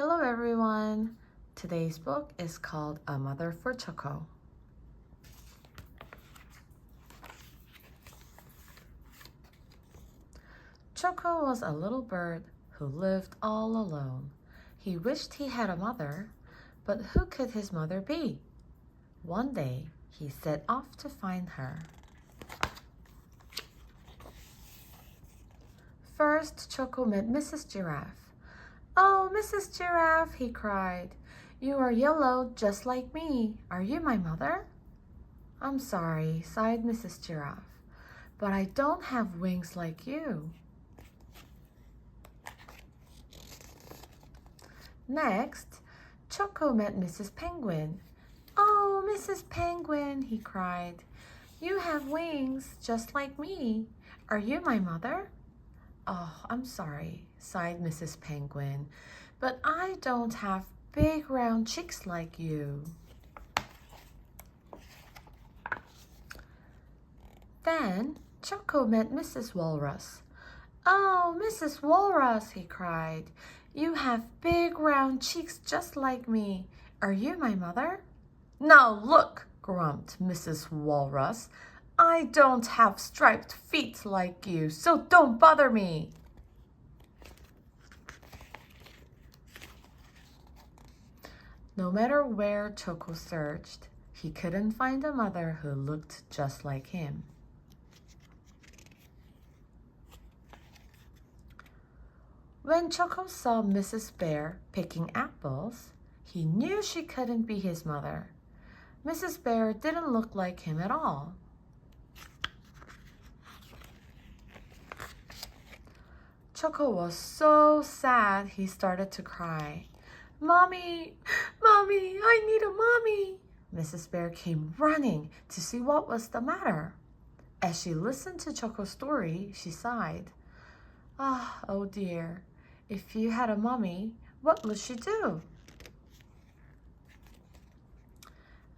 Hello everyone! Today's book is called A Mother for Choco. Choco was a little bird who lived all alone. He wished he had a mother, but who could his mother be? One day, he set off to find her. First, Choco met Mrs. Giraffe. "Oh, Mrs. Giraffe," he cried, "you are yellow just like me. Are you my mother?" "I'm sorry," sighed Mrs. Giraffe, "but I don't have wings like you." Next, Choco met Mrs. Penguin. "Oh, Mrs. Penguin," he cried, "you have wings just like me. Are you my mother?" "Oh, I'm sorry," sighed Mrs. Penguin, "but I don't have big round cheeks like you." Then Choco met Mrs. Walrus. "Oh, Mrs. Walrus," he cried, "you have big round cheeks just like me. Are you my mother?" "Now look," grumped Mrs. Walrus, "I don't have striped feet like you, so don't bother me." No matter where Choco searched, he couldn't find a mother who looked just like him. When Choco saw Mrs. Bear picking apples, he knew she couldn't be his mother. Mrs. Bear didn't look like him at all. Choco was so sad he started to cry. "Mommy, Mommy, I need a mommy." Mrs. Bear came running to see what was the matter. As she listened to Choco's story, she sighed. Oh dear, if you had a mommy, what would she do?"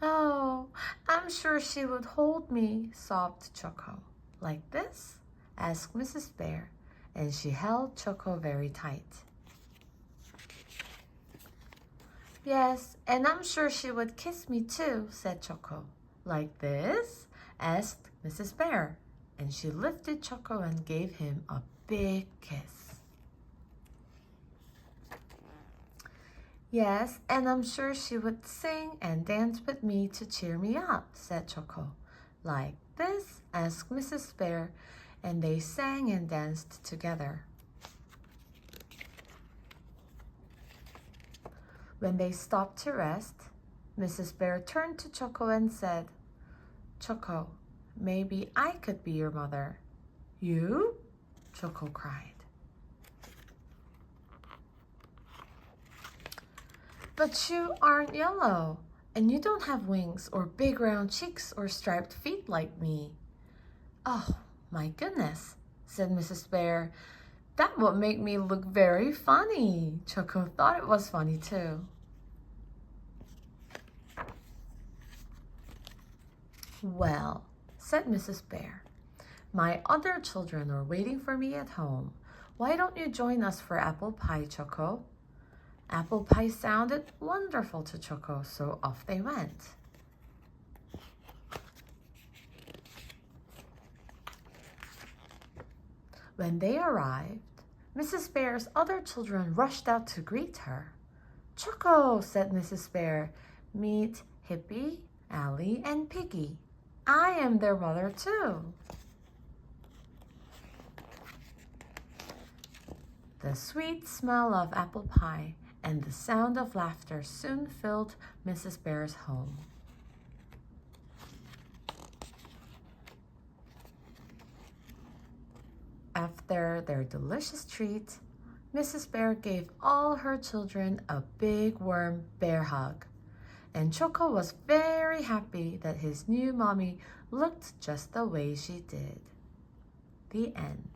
"Oh, I'm sure she would hold me," sobbed Choco. "Like this?" asked Mrs. Bear, and she held Choco very tight. "Yes, and I'm sure she would kiss me too," said Choco. "Like this?" asked Mrs. Bear, and she lifted Choco and gave him a big kiss. "Yes, and I'm sure she would sing and dance with me to cheer me up," said Choco. "Like this?" asked Mrs. Bear, and they sang and danced together. When they stopped to rest, Mrs. Bear turned to Choco and said, "Choco, maybe I could be your mother." "You?" Choco cried. "But you aren't yellow, and you don't have wings or big round cheeks or striped feet like me." "Oh, my goodness," said Mrs. Bear. "That would make me look very funny." Choco thought it was funny too. "Well," said Mrs. Bear, "my other children are waiting for me at home. Why don't you join us for apple pie, Choco?" Apple pie sounded wonderful to Choco, so off they went. When they arrived, Mrs. Bear's other children rushed out to greet her. "Choco," said Mrs. Bear, "meet Hippie, Allie, and Piggy. I am their mother too." The sweet smell of apple pie and the sound of laughter soon filled Mrs. Bear's home. After their delicious treat, Mrs. Bear gave all her children a big warm bear hug, and Choco was very happy that his new mommy looked just the way she did. The end.